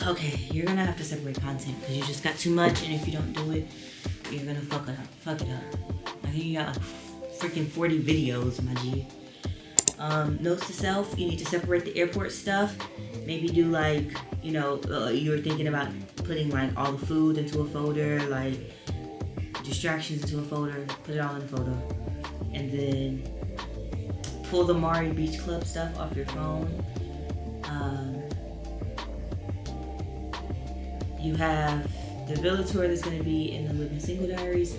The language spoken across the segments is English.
Okay, you're gonna have to separate content because you just got too much, and if you don't do it, you're gonna fuck it up. Fuck it up. I think you got like freaking 40 videos, my G. Notes to self, you need to separate the airport stuff. Maybe do like, you were thinking about putting like all the food into a folder, like distractions into a folder, put it all in a folder. And then pull the Mari Beach Club stuff off your phone. You have the Villa Tour that's going to be in the Living Single Diaries.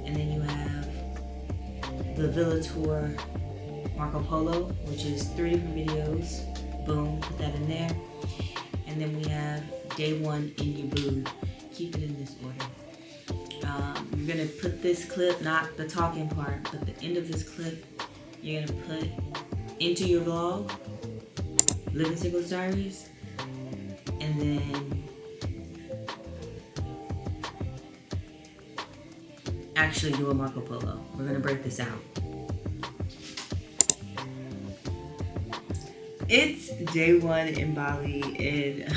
And then you have the Villa Tour Marco Polo, which is 3 different videos. Boom, put that in there. And then we have day 1 in Ubud. Keep it in this order. You're gonna put this clip, not the talking part, but the end of this clip, you're gonna put into your vlog, Living Single Diaries, and then actually do a Marco Polo. We're gonna break this out. It's day 1 in Bali, and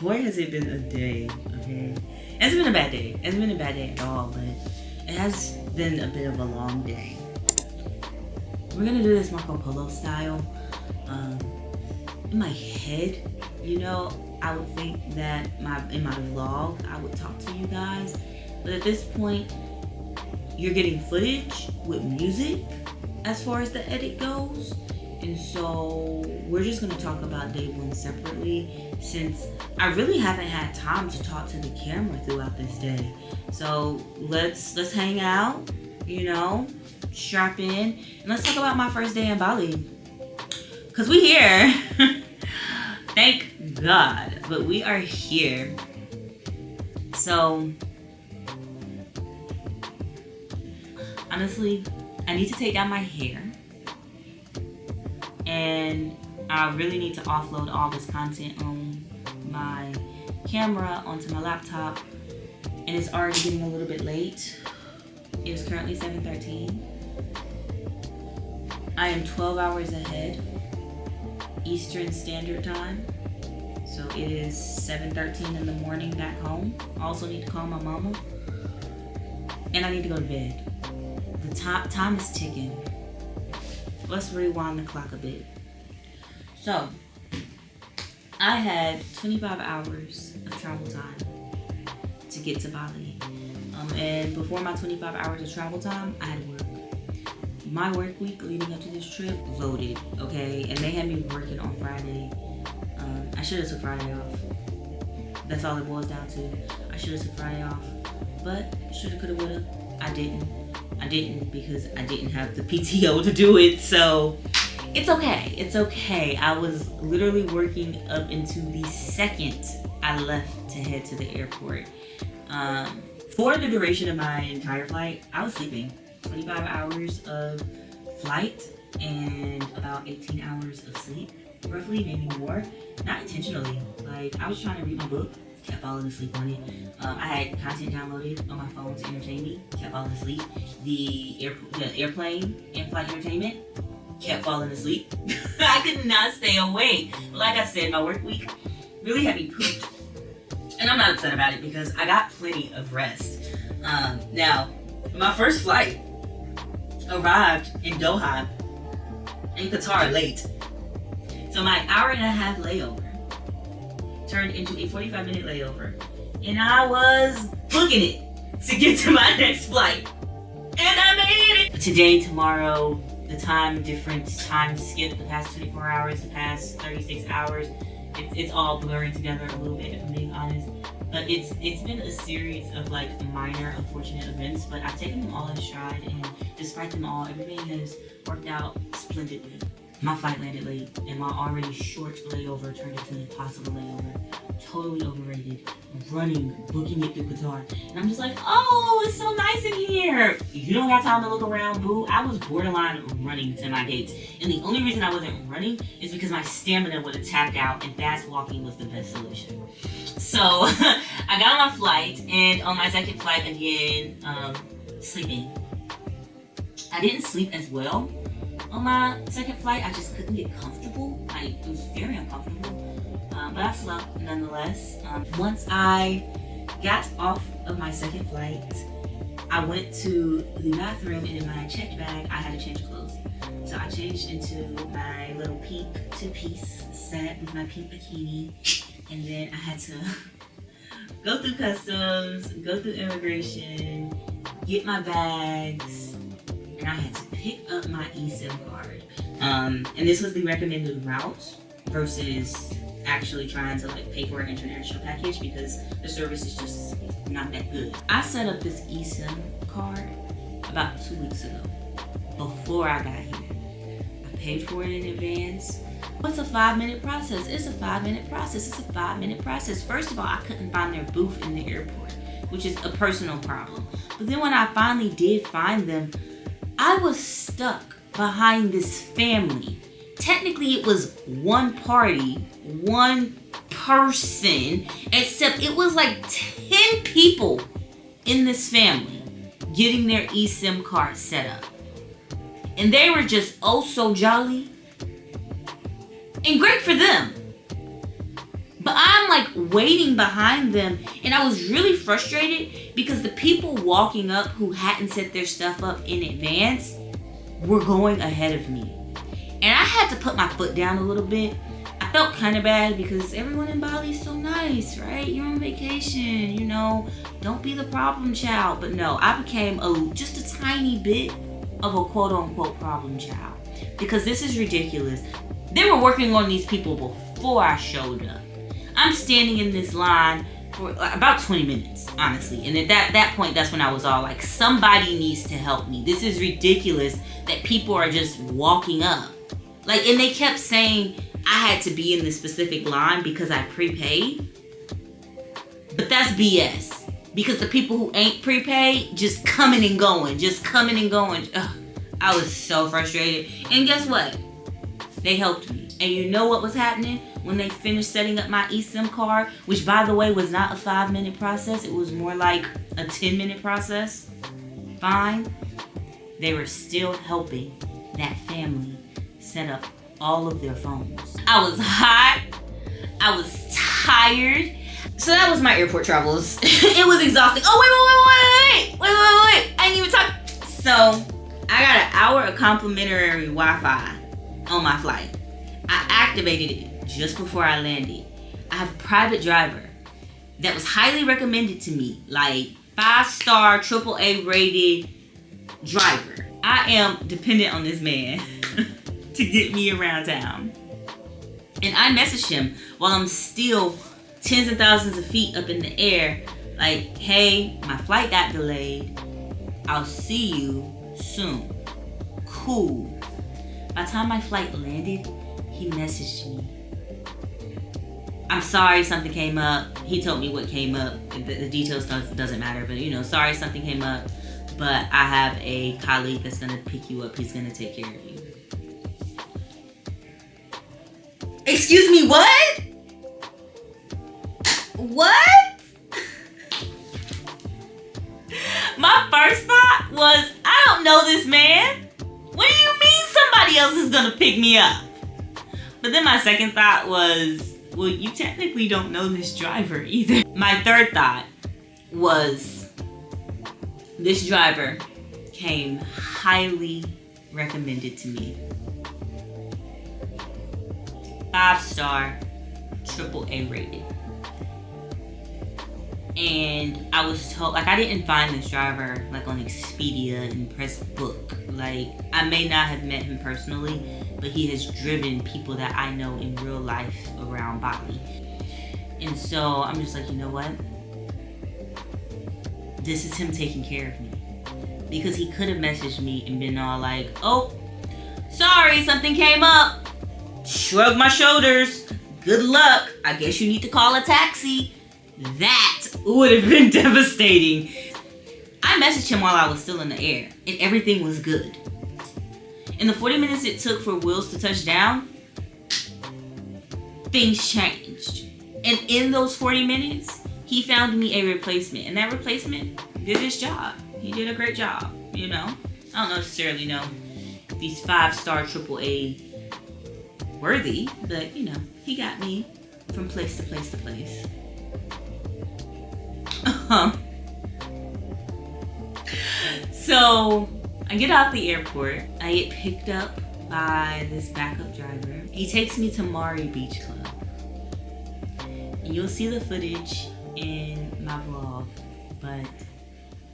boy has it been a day, okay? It hasn't been a bad day. It hasn't been a bad day at all, but it has been a bit of a long day. We're gonna do this Marco Polo style. In my head, I would think that in my vlog, I would talk to you guys, but at this point, you're getting footage with music as far as the edit goes. And so we're just going to talk about day 1 separately, since I really haven't had time to talk to the camera throughout this day. So let's hang out, strap in, and let's talk about my first day in Bali. Cause we here. Thank God, but we are here. So honestly, I need to take down my hair. And I really need to offload all this content on my camera onto my laptop. And it's already getting a little bit late. It is currently 7:13. I am 12 hours ahead Eastern Standard Time. So it is 7:13 in the morning back home. I also need to call my mama. And I need to go to bed. The time is ticking. Let's rewind the clock a bit. So, I had 25 hours of travel time to get to Bali. And before my 25 hours of travel time, I had work. My work week leading up to this trip, loaded, okay? And they had me working on Friday. I should have took Friday off. That's all it boils down to. I should have took Friday off. But, shoulda, coulda, woulda. I didn't because I didn't have the PTO to do it, so it's okay. It's okay. I was literally working up into the second I left to head to the airport. For the duration of my entire flight, I was sleeping. 25 hours of flight and about 18 hours of sleep, roughly, maybe more. Not intentionally. Like, I was trying to read my book, kept falling asleep on it. I had content downloaded on my phone to entertain me, kept falling asleep. The airplane in-flight entertainment, kept falling asleep. I could not stay awake. But like I said, my work week really had me pooped. And I'm not upset about it because I got plenty of rest. Now, my first flight arrived in Doha, in Qatar, late. So my hour-and-a-half layover turned into a 45-minute layover. And I was booking it to get to my next flight. And I made it! Today, tomorrow, the time difference, time skip, the past 24 hours, the past 36 hours, it's all blurring together a little bit, if I'm being honest. But it's been a series of like minor unfortunate events, but I've taken them all in stride, and despite them all, everything has worked out splendidly. My flight landed late, and my already short layover turned into an impossible layover. Totally overrated. Running, booking it through Qatar. And I'm just like, oh, it's so nice in here. You don't got time to look around, boo. I was borderline running to my gates. And the only reason I wasn't running is because my stamina would have tapped out, and fast walking was the best solution. So, I got on my flight, and on my second flight again, sleeping. I didn't sleep as well on my second flight. I just couldn't get comfortable. It was very uncomfortable. but I slept nonetheless. Once I got off of my second flight, I went to the bathroom, and in my checked bag, I had to change clothes. So I changed into my little pink two-piece set with my pink bikini, and then I had to go through customs, go through immigration, get my bags, and I had to pick up my eSIM card. And this was the recommended route versus actually trying to like pay for an international package because the service is just not that good. I set up this eSIM card about 2 weeks ago before I got here. I paid for it in advance. What's a 5-minute process? It's a 5-minute process. It's a 5-minute process. First of all, I couldn't find their booth in the airport, which is a personal problem. But then when I finally did find them, I was stuck behind this family. Technically, it was one party, one person, except it was like 10 people in this family getting their eSIM card set up. And they were just oh so jolly. And great for them. But I'm like waiting behind them, and I was really frustrated because the people walking up who hadn't set their stuff up in advance were going ahead of me. And I had to put my foot down a little bit. I felt kind of bad because everyone in Bali is so nice, right? You're on vacation, you know, don't be the problem child. But no, I became just a tiny bit of a quote unquote problem child because this is ridiculous. They were working on these people before I showed up. I'm standing in this line for about 20 minutes, honestly. And at that point, that's when I was all like, somebody needs to help me. This is ridiculous that people are just walking up. Like, and they kept saying I had to be in this specific line because I prepaid. But that's BS. Because the people who ain't prepaid just coming and going. Ugh, I was so frustrated. And guess what? They helped me. And you know what was happening when they finished setting up my eSIM card, which by the way was not a 5-minute process. It was more like a 10-minute process. Fine. They were still helping that family set up all of their phones. I was hot. I was tired. So that was my airport travels. It was exhausting. Oh, wait. I didn't even talk. So I got an hour of complimentary Wi-Fi on my flight. I activated it just before I landed. I have a private driver that was highly recommended to me, like 5-star, AAA rated driver. I am dependent on this man to get me around town. And I messaged him while I'm still tens of thousands of feet up in the air, like, hey, my flight got delayed. I'll see you soon. Cool. By the time my flight landed, he messaged me. I'm sorry something came up. He told me what came up. The details doesn't matter, but you know, sorry something came up, but I have a colleague that's gonna pick you up. He's gonna take care of you. Excuse me, what? What? My first thought was, I don't know this man. What do you mean somebody else is gonna pick me up? But then my second thought was, well, you technically don't know this driver either. My third thought was, this driver came highly recommended to me. 5-star, AAA rated. And I was told, like, I didn't find this driver like on Expedia and press book. Like, I may not have met him personally, but he has driven people that I know in real life around Bali. And so I'm just like, you know what? This is him taking care of me. Because he could have messaged me and been all like, oh, sorry, something came up. Shrug my shoulders. Good luck. I guess you need to call a taxi. That would have been devastating. I messaged him while I was still in the air, and everything was good. In the 40 minutes it took for wheels to touch down, things changed. And in those 40 minutes, he found me a replacement, and that replacement did his job. He did a great job, you know? I don't necessarily know if he's 5-star AAA worthy, but you know, he got me from place to place to place. So I get out the airport. I get picked up by this backup driver. He takes me to Maury Beach Club. And you'll see the footage in my vlog, but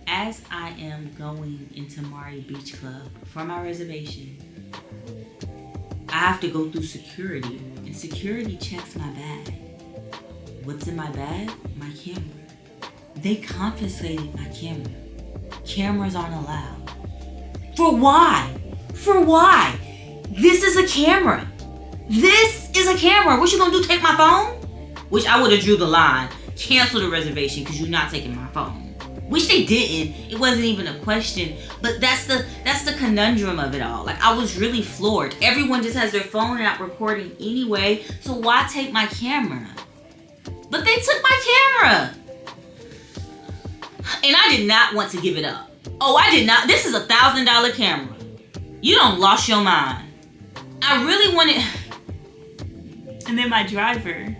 as I am going into Maury Beach Club for my reservation, I have to go through security, and security checks my bag. What's in my bag? My camera. They confiscated my camera. Cameras aren't allowed. For why? For why? This is a camera. This is a camera. What you gonna do, take my phone? Which I would have drew the line. Cancel the reservation because you're not taking my phone. Which they didn't. It wasn't even a question. But that's the conundrum of it all. Like, I was really floored. Everyone just has their phone out recording anyway. So why take my camera? But they took my camera. And I did not want to give it up. Oh, I did not. This is $1,000 camera. You done lost your mind. I really wanted. And then my driver,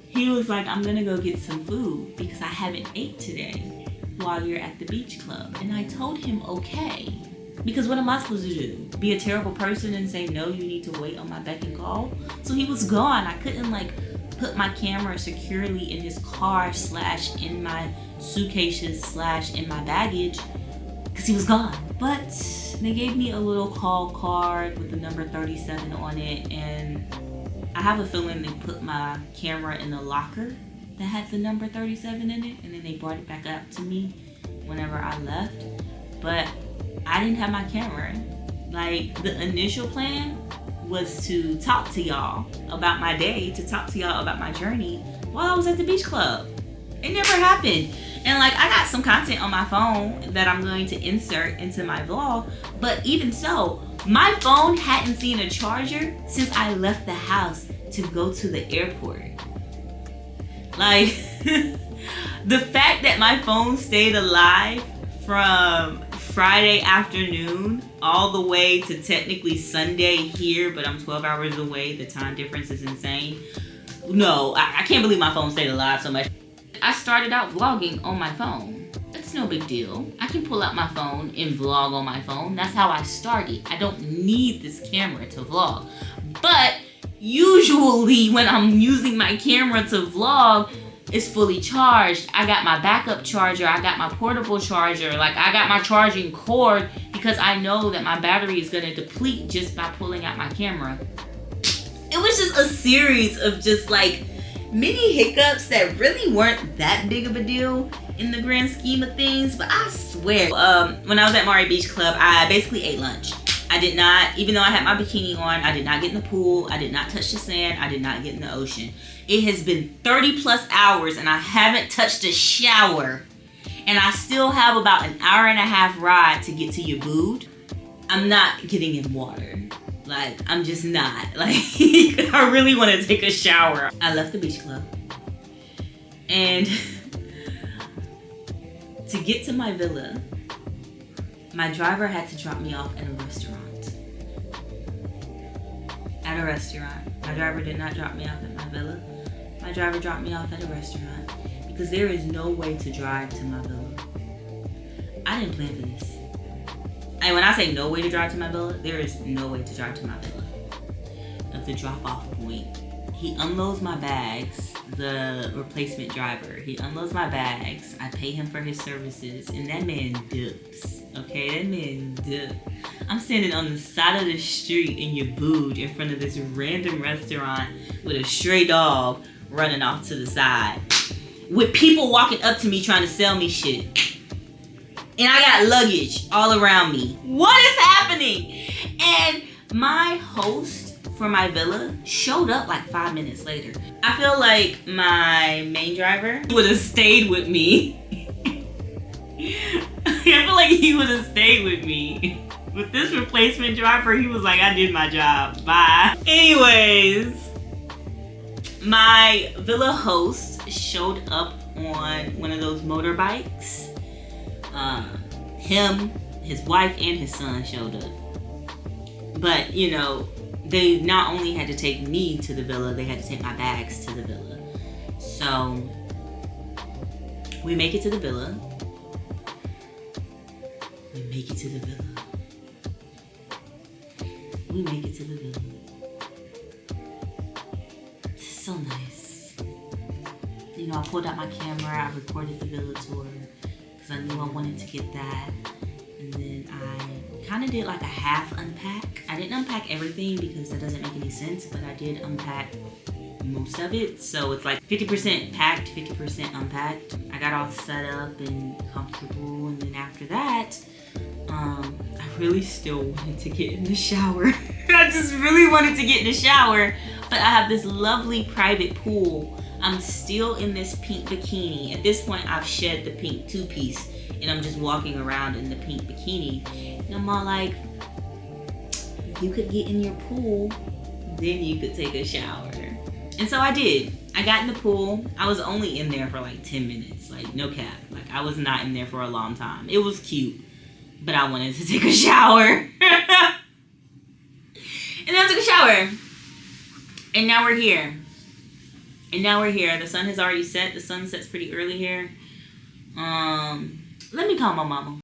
he was like, I'm gonna go get some food because I haven't ate today while you're at the beach club. And I told him, okay. Because what am I supposed to do? Be a terrible person and say, no, you need to wait on my beck and call? So he was gone. I couldn't put my camera securely in his car / in my suitcases / in my baggage because he was gone. But they gave me a little call card with the number 37 on it, and I have a feeling they put my camera in a locker that had the number 37 in it, and then they brought it back up to me whenever I left. But I didn't have my camera. Like, the initial plan was to talk to y'all about my day, to talk to y'all about my journey while I was at the beach club. It never happened. And like, I got some content on my phone that I'm going to insert into my vlog, but even so, my phone hadn't seen a charger since I left the house to go to the airport. Like, the fact that my phone stayed alive from Friday afternoon all the way to technically Sunday here, but I'm 12 hours away. The time difference is insane. No, I can't believe my phone stayed alive so much. I started out vlogging on my phone. That's no big deal. I can pull out my phone and vlog on my phone. That's how I started. I don't need this camera to vlog. But usually when I'm using my camera to vlog, it's fully charged. I got my backup charger. I got my portable charger. Like, I got my charging cord because I know that my battery is going to deplete just by pulling out my camera. It was just a series of just like mini hiccups that really weren't that big of a deal in the grand scheme of things. But I swear, when I was at Maury Beach Club, I basically ate lunch. I did not, even though I had my bikini on, I did not get in the pool. I did not touch the sand. I did not get in the ocean. It has been 30 plus hours and I haven't touched a shower. And I still have about an hour and a half ride to get to Ubud. I'm not getting in water. Like, I'm just not. Like, I really want to take a shower. I left the beach club. And to get to my villa, my driver had to drop me off at a restaurant. At a restaurant. My driver did not drop me off at my villa. My driver dropped me off at a restaurant because there is no way to drive to my villa. I didn't plan for this. And when I say no way to drive to my villa, there is no way to drive to my villa. At the drop-off point, he unloads my bags, the replacement driver. He unloads my bags. I pay him for his services, and that man dips. Okay, that man dips. I'm standing on the side of the street in Ubud in front of this random restaurant with a stray dog running off to the side, with people walking up to me trying to sell me shit. And I got luggage all around me. What is happening? And my host for my villa showed up like 5 minutes later. I feel like my main driver would have stayed with me. I feel like he would have stayed with me. With this replacement driver, he was like, I did my job, bye. Anyways, my villa host showed up on one of those motorbikes. Him, his wife, and his son showed up. But, you know, they not only had to take me to the villa, they had to take my bags to the villa. So we make it to the villa. We make it to the villa. We make it to the villa. It's so nice. You know, I pulled out my camera, I recorded the villa tour because I knew I wanted to get that. And then I kind of did like a half unpack. I didn't unpack everything because that doesn't make any sense, but I did unpack most of it. So it's like 50% packed, 50% unpacked. I got all set up and comfortable, and then after that, I really still wanted to get in the shower. I just really wanted to get in the shower, but I have this lovely private pool. I'm still in this pink bikini. At this point, I've shed the pink two-piece, and I'm just walking around in the pink bikini. And I'm all like, you could get in your pool, then you could take a shower. And so I did. I got in the pool. I was only in there for like 10 minutes, like no cap. Like I was not in there for a long time. It was cute, but I wanted to take a shower. And then I took a shower. And now we're here. The sun has already set. The sun sets pretty early here. Let me call my mama.